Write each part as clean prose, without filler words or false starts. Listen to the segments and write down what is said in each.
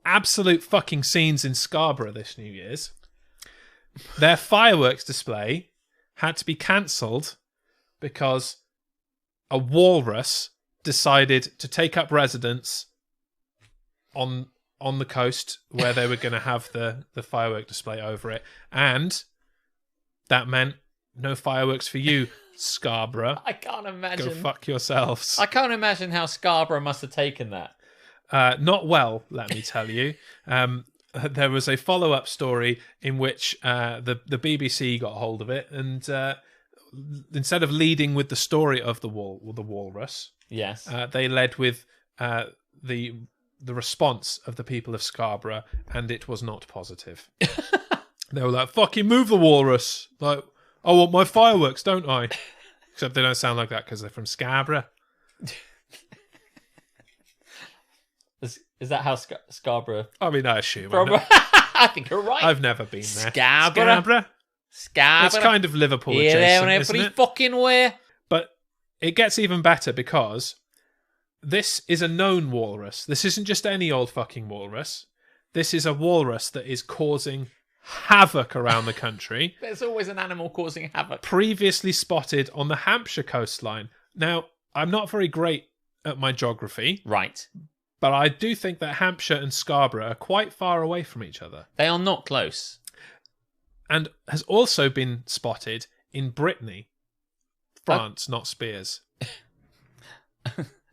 absolute fucking scenes in Scarborough this New Year's. Their fireworks display had to be cancelled because a walrus decided to take up residence on the coast where they were going to have the firework display over it. And that meant no fireworks for you, Scarborough. I can't imagine. Go fuck yourselves. I can't imagine how Scarborough must have taken that. Not well, let me tell you. There was a follow-up story in which the BBC got hold of it, and instead of leading with the story of the walrus, Yes. they led with the response of the people of Scarborough, and it was not positive. They were like, "Fucking move the walrus!" Like, I want my fireworks, don't I? Except they don't sound like that because they're from Scarborough. Is that how Scarborough? I mean, I assume. I think you're right. I've never been there. Scarborough. It's kind of Liverpool adjacent, there and isn't every it? fucking where. But it gets even better because this is a known walrus. This isn't just any old fucking walrus. This is a walrus that is causing havoc around the country. There's always an animal causing havoc. Previously spotted on the Hampshire coastline. Now, I'm not very great at my geography. Right. But I do think that Hampshire and Scarborough are quite far away from each other. They are not close. And has also been spotted in Brittany. France, not Spears.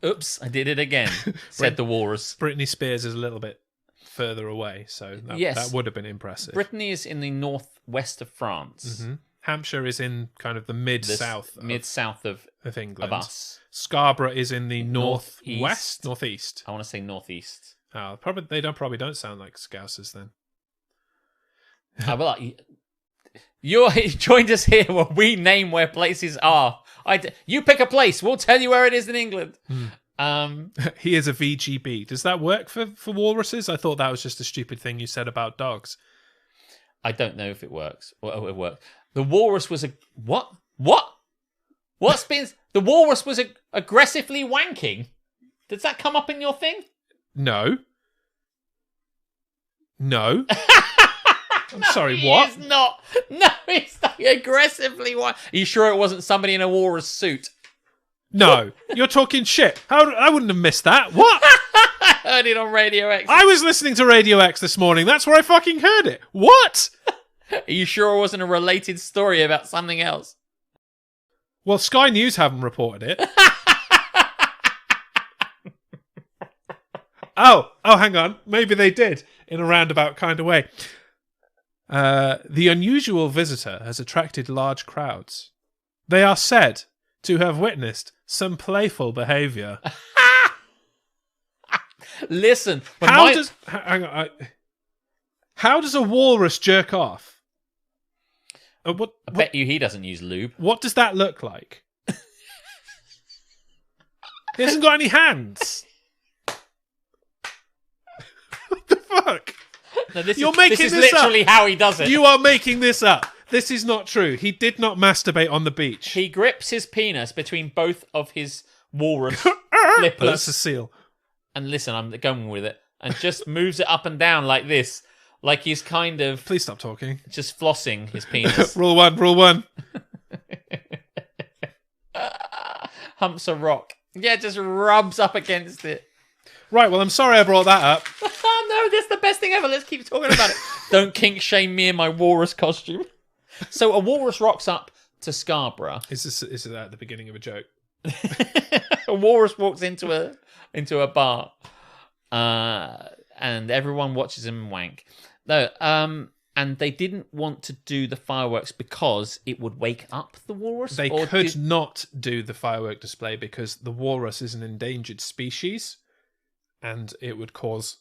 Oops, I did it again, said the walrus. Brittany Spears is a little bit further away, so that would have been impressive. Brittany is in the northwest of France. Mm-hmm. Hampshire is in kind of the mid-south of England. Of us. Scarborough is in the northeast. I want to say northeast. Oh, probably they don't sound like Scousers then. You joined us here where we name where places are. You pick a place, we'll tell you where it is in England. He is a VGB. Does that work for walruses? I thought that was just a stupid thing you said about dogs. I don't know if it works. Well, it worked. The walrus was what? What's been? The walrus was aggressively wanking. Does that come up in your thing? No. I'm sorry, what? It's not. No, it's not aggressively wanking. Are you sure it wasn't somebody in a walrus suit? No, you're talking shit. I wouldn't have missed that. What? I heard it on Radio X. I was listening to Radio X this morning. That's where I fucking heard it. What? Are you sure it wasn't a related story about something else? Well, Sky News haven't reported it. Oh, hang on. Maybe they did in a roundabout kind of way. The unusual visitor has attracted large crowds. They are said to have witnessed some playful behaviour. Listen, how does a walrus jerk off? I bet you he doesn't use lube. What does that look like? He hasn't got any hands. What the fuck? No, this You're making this is this literally up. how he does it. You are making this up. This is not true. He did not masturbate on the beach. He grips his penis between both of his walrus But flippers. that's a seal. And listen, I'm going with it. And just moves it up and down like this. Like he's kind of Please stop talking. just flossing his penis. Rule one. Humps a rock. Yeah, just rubs up against it. Right, well, I'm sorry I brought that up. Oh no, that's the best thing ever. Let's keep talking about it. Don't kink shame me in my walrus costume. So a walrus rocks up to Scarborough. Is it at the beginning of a joke? A walrus walks into a bar, and everyone watches him wank. No, and they didn't want to do the fireworks because it would wake up the walrus. They could not do the firework display because the walrus is an endangered species, and it would cause,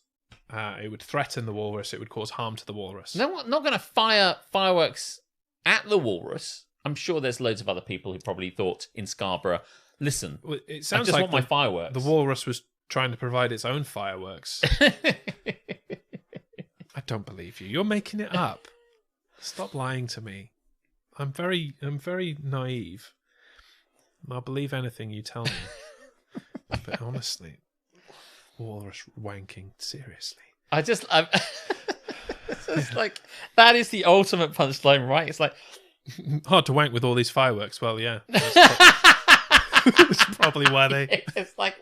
it would threaten the walrus. It would cause harm to the walrus. No, not going to fire fireworks at the walrus. I'm sure there's loads of other people who probably thought in Scarborough, listen, Well, it I sounds just like want my fireworks. the walrus was trying to provide its own fireworks. I don't believe you. You're making it up. Stop lying to me. I'm very naive. I'll believe anything you tell me. But honestly, walrus wanking, seriously. It's just like, that is the ultimate punchline, right? It's like, Hard to wank with all these fireworks. Well, yeah. That's probably why they. it's like,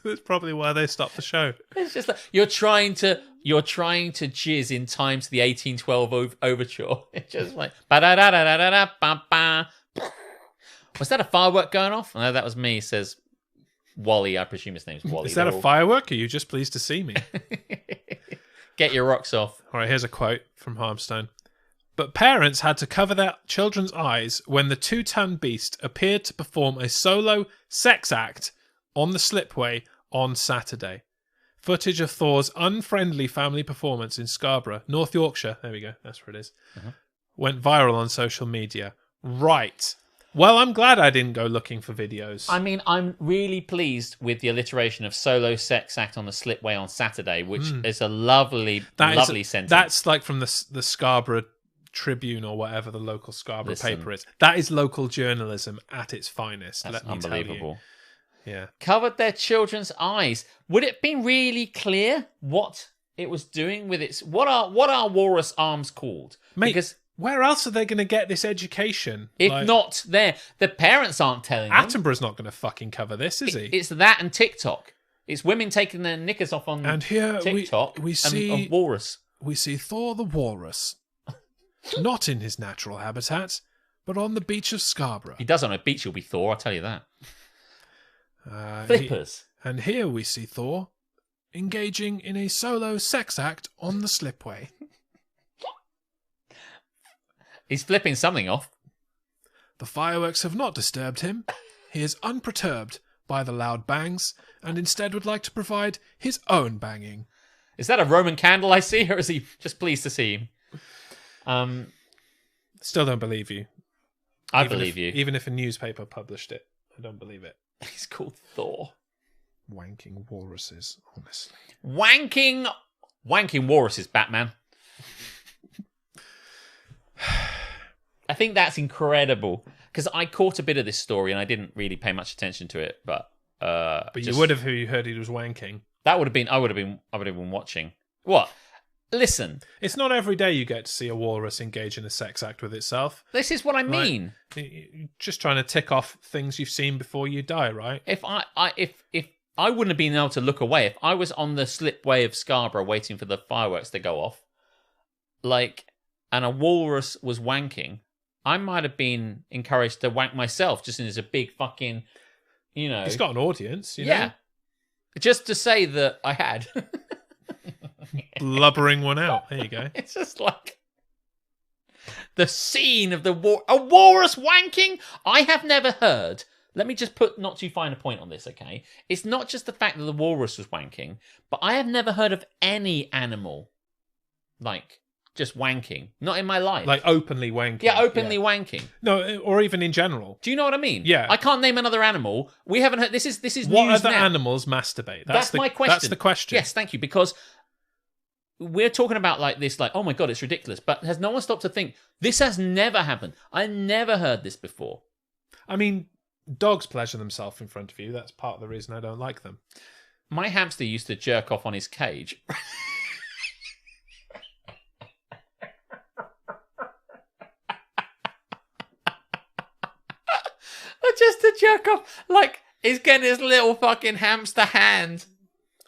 That's probably why they stopped the show. it's just like you're trying to jizz in time to the 1812 overture. It's just like ba-da-da-da-da-da-ba-ba. Was that a firework going off? No, that was me. Says Wally. I presume his name's Wally. Is that a firework? Or are you just pleased to see me? Get your rocks off. All right, here's a quote from Harmstone. But parents had to cover their children's eyes when the 2-ton beast appeared to perform a solo sex act on the Slipway on Saturday. Footage of Thor's unfriendly family performance in Scarborough, North Yorkshire, there we go, that's where it is, went viral on social media. Right. Well, I'm glad I didn't go looking for videos. I mean, I'm really pleased with the alliteration of solo sex act on the Slipway on Saturday, which is a lovely sentence. That's like from the Scarborough Tribune or whatever the local Scarborough paper is. That is local journalism at its finest. That's let me unbelievable. Tell you. Yeah. Covered their children's eyes. Would it have been really clear what it was doing with its... What are walrus arms called? Mate, because where else are they going to get this education? if not there, the parents aren't telling them. Attenborough's not going to fucking cover this, is he? It's that and TikTok. It's women taking their knickers off on And here TikTok we see and walrus. We see Thor the walrus, not in his natural habitat, but on the beach of Scarborough. He does on a beach, he'll be Thor, I'll tell you that. Flippers. And here we see Thor engaging in a solo sex act on the Slipway. He's flipping something off. The fireworks have not disturbed him. He is unperturbed by the loud bangs and instead would like to provide his own banging. Is that a Roman candle I see, or is he just pleased to see him? Still don't believe you. I believe you. Even if a newspaper published it, I don't believe it. He's called Thor. Wanking walruses, honestly. Wanking walruses, Batman. I think that's incredible because I caught a bit of this story and I didn't really pay much attention to it, but you would have who you heard he was wanking. That would have been I would have been watching. What? Listen, it's not every day you get to see a walrus engage in a sex act with itself. This is what I mean. You're just trying to tick off things you've seen before you die, right? If I wouldn't have been able to look away if I was on the Slipway of Scarborough waiting for the fireworks to go off, and a walrus was wanking, I might have been encouraged to wank myself just as a big fucking, It's got an audience, you yeah. know? Just to say that I had. Blubbering one out. There you go. It's just like the scene of a walrus wanking. I have never heard. Let me just put not too fine a point on this, okay? It's not just the fact that the walrus was wanking, but I have never heard of any animal just wanking. Not in my life. Like openly wanking. Yeah, openly wanking. No, or even in general. Do you know what I mean? Yeah. I can't name another animal. We haven't heard. This is what news other now. animals masturbate? That's my question. That's the question. Yes, thank you. Because we're talking about oh my God, it's ridiculous. But has no one stopped to think, this has never happened? I never heard this before. I mean, dogs pleasure themselves in front of you. That's part of the reason I don't like them. My hamster used to jerk off on his cage. Just to jerk off, he's getting his little fucking hamster hand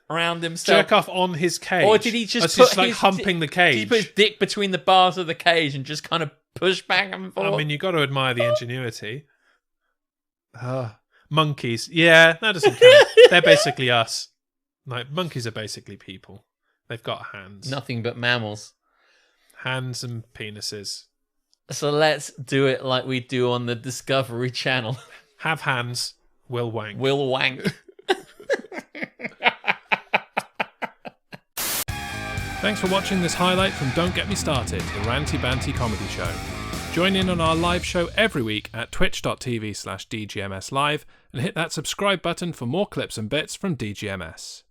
around himself. Jerk off on his cage? Or did he just humping the cage? Did he put his dick between the bars of the cage and just kind of push back and forth? I mean, you've got to admire the ingenuity. Monkeys. Yeah, that doesn't count. They're basically us. Monkeys are basically people. They've got hands. Nothing but mammals. Hands and penises. So let's do it like we do on the Discovery Channel. Have hands, will wank. Will wank. Thanks for watching this highlight from Don't Get Me Started, the ranty banty comedy show. Join in on our live show every week at twitch.tv/DGMSlive and hit that subscribe button for more clips and bits from DGMS.